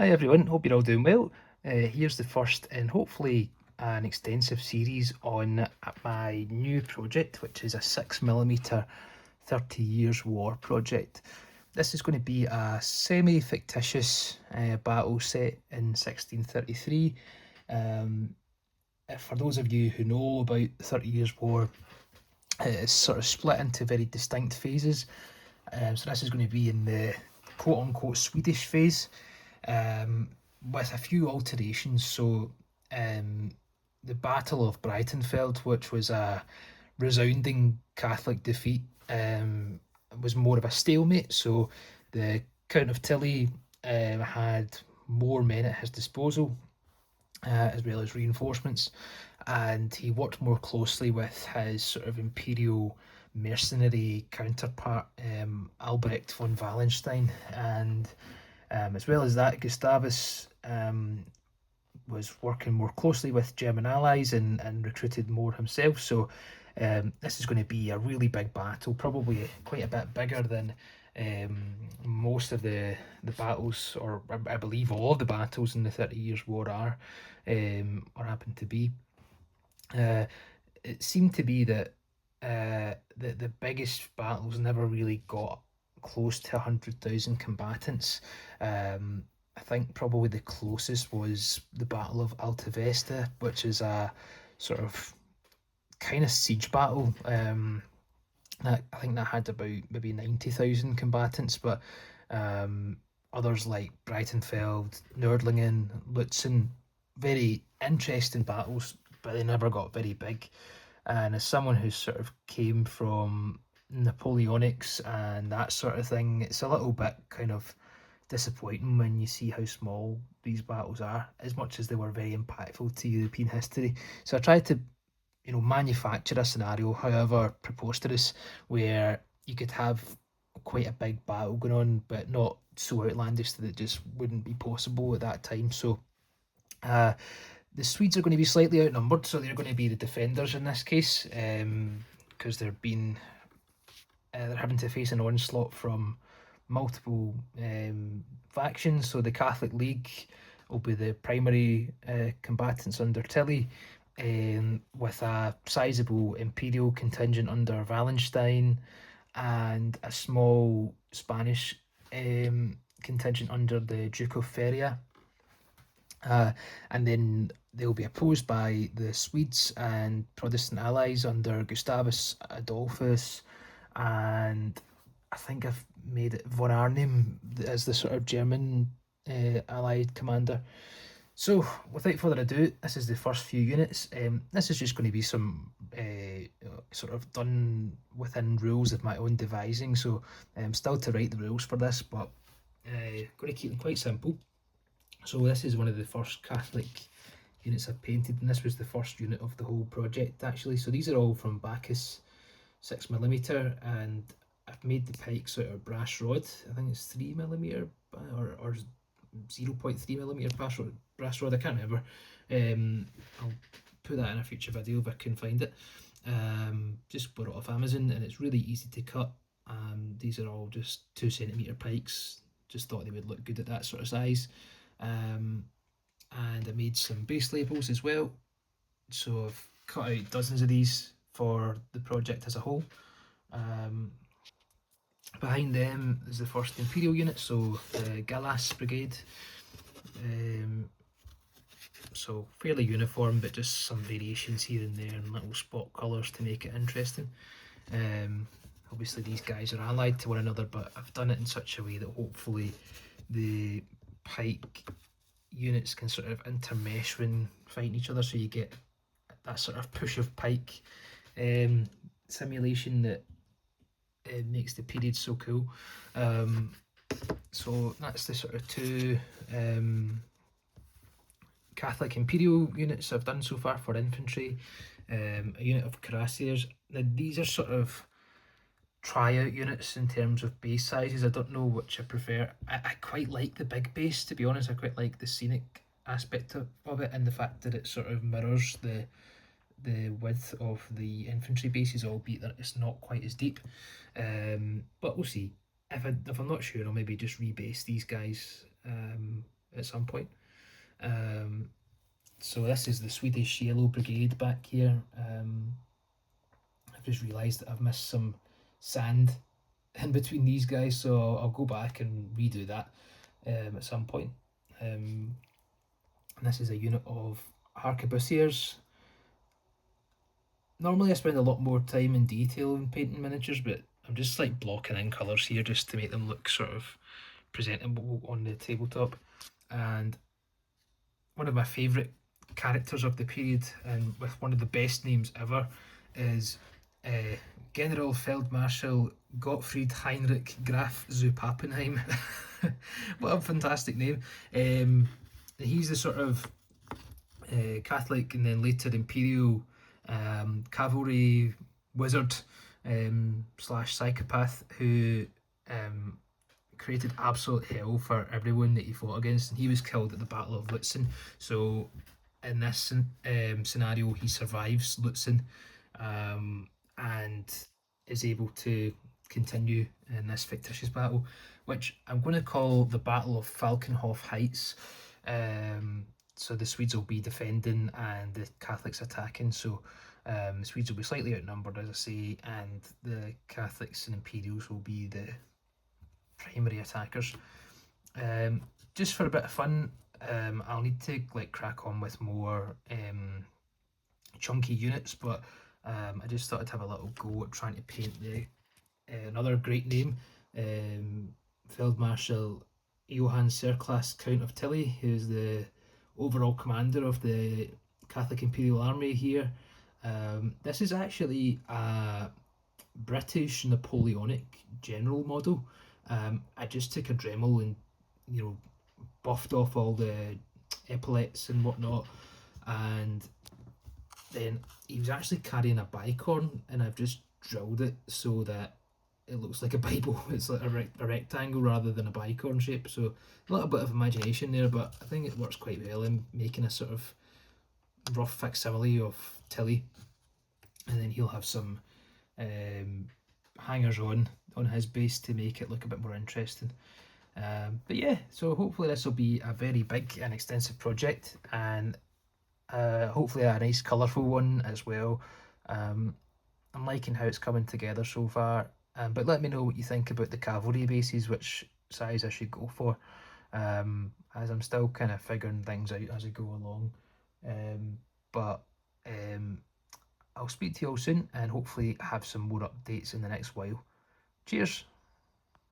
Hi everyone, hope you're all doing well. Here's the first in hopefully an extensive series on my new project, which is a 6mm 30 Years War project. This is going to be a semi-fictitious battle set in 1633. For those of you who know about the 30 Years War, it's sort of split into very distinct phases. So this is going to be in the quote-unquote Swedish phase, with a few alterations. So the Battle of Breitenfeld, which was a resounding Catholic defeat, was more of a stalemate. So the Count of Tilly had more men at his disposal, as well as reinforcements, and he worked more closely with his sort of imperial mercenary counterpart, Albrecht von Wallenstein, and as well as that, Gustavus was working more closely with German allies and recruited more himself. So this is going to be a really big battle, probably quite a bit bigger than most of the battles, or I believe all of the battles in the 30 Years War are, or happen to be. It seemed to be that the biggest battles never really got close to 100,000 combatants. I think probably the closest was the Battle of Alta Vesta, which is a sort of kind of siege battle. I think that had about maybe 90,000 combatants, but others like Breitenfeld, Nördlingen, Lutzen, very interesting battles, but they never got very big. And as someone who sort of came from Napoleonics and that sort of thing, it's a little bit kind of disappointing when you see how small these battles are, as much as they were very impactful to European history. So I tried to, manufacture a scenario, however preposterous, where you could have quite a big battle going on, but not so outlandish that it just wouldn't be possible at that time. So uh, the Swedes are going to be slightly outnumbered, so they're going to be the defenders in this case, because they're having to face an onslaught from multiple factions. So the Catholic League will be the primary combatants under Tilly, with a sizable imperial contingent under Wallenstein and a small Spanish contingent under the Duke of Feria. And then they'll be opposed by the Swedes and Protestant allies under Gustavus Adolphus, and I think I've made it von Arnim as the sort of German allied commander. So, without further ado, this is the first few units. This is just going to be some sort of done within rules of my own devising. So, I'm still to write the rules for this, but going to keep them quite simple. So, this is one of the first Catholic units I've painted, and this was the first unit of the whole project actually. So, these are all from Bacchus 6mm, and I've made the pikes out of brass rod. I think it's 3mm or 0.3mm brass rod. I can't remember. I'll put that in a future video if I can find it. Just bought it off Amazon, and it's really easy to cut. These are all just 2cm pikes. Just thought they would look good at that sort of size. And I made some base labels as well. So I've cut out dozens of these for the project as a whole. Behind them is the first Imperial unit, so the Gallas Brigade. So fairly uniform, but just some variations here and there and little spot colours to make it interesting. Obviously these guys are allied to one another, but I've done it in such a way that hopefully the pike units can sort of intermesh when fighting each other, so you get that sort of push of pike simulation that makes the period so cool. So that's the sort of two Catholic Imperial units I've done so far for infantry. A unit of cuirassiers. Now these are sort of tryout units in terms of base sizes. I don't know which I prefer. I quite like the big base, to be honest. I quite like the scenic aspect of it, and the fact that it sort of mirrors the width of the infantry bases, albeit that it's not quite as deep. But we'll see. If I'm not sure, I'll maybe just rebase these guys at some point. So this is the Swedish Yellow Brigade back here. I've just realised that I've missed some sand in between these guys, so I'll go back and redo that at some point. And this is a unit of arquebusiers. Normally I spend a lot more time in detail in painting miniatures, but I'm just like blocking in colours here just to make them look sort of presentable on the tabletop. And one of my favourite characters of the period, and with one of the best names ever, is uh, General Feldmarschall Gottfried Heinrich Graf zu Pappenheim. What a fantastic name. He's the sort of Catholic and then later Imperial cavalry wizard slash psychopath who created absolute hell for everyone that he fought against, and he was killed at the Battle of Lutzen. So in this scenario, he survives Lutzen and is able to continue in this fictitious battle, which I'm going to call the Battle of Falkenhof Heights. So the Swedes will be defending and the Catholics attacking. So the Swedes will be slightly outnumbered, as I say, and the Catholics and Imperials will be the primary attackers. Just for a bit of fun, I'll need to like crack on with more chunky units, but I just thought I'd have a little go at trying to paint the another great name, Field Marshal Johann Serklas, Count of Tilly, who's the overall commander of the Catholic Imperial Army here. This is actually a British Napoleonic general model. I just took a Dremel and buffed off all the epaulets and whatnot, and then he was actually carrying a bicorn, and I've just drilled it so that it looks like a Bible. It's like a rectangle rather than a bicorn shape. So a little bit of imagination there, but I think it works quite well in making a sort of rough facsimile of Tilly, and then he'll have some hangers on his base to make it look a bit more interesting. But yeah, so hopefully this will be a very big and extensive project, and hopefully a nice colourful one as well. I'm liking how it's coming together so far, but let me know what you think about the cavalry bases, which size I should go for, as I'm still kind of figuring things out as I go along. But I'll speak to you all soon and hopefully have some more updates in the next while. Cheers!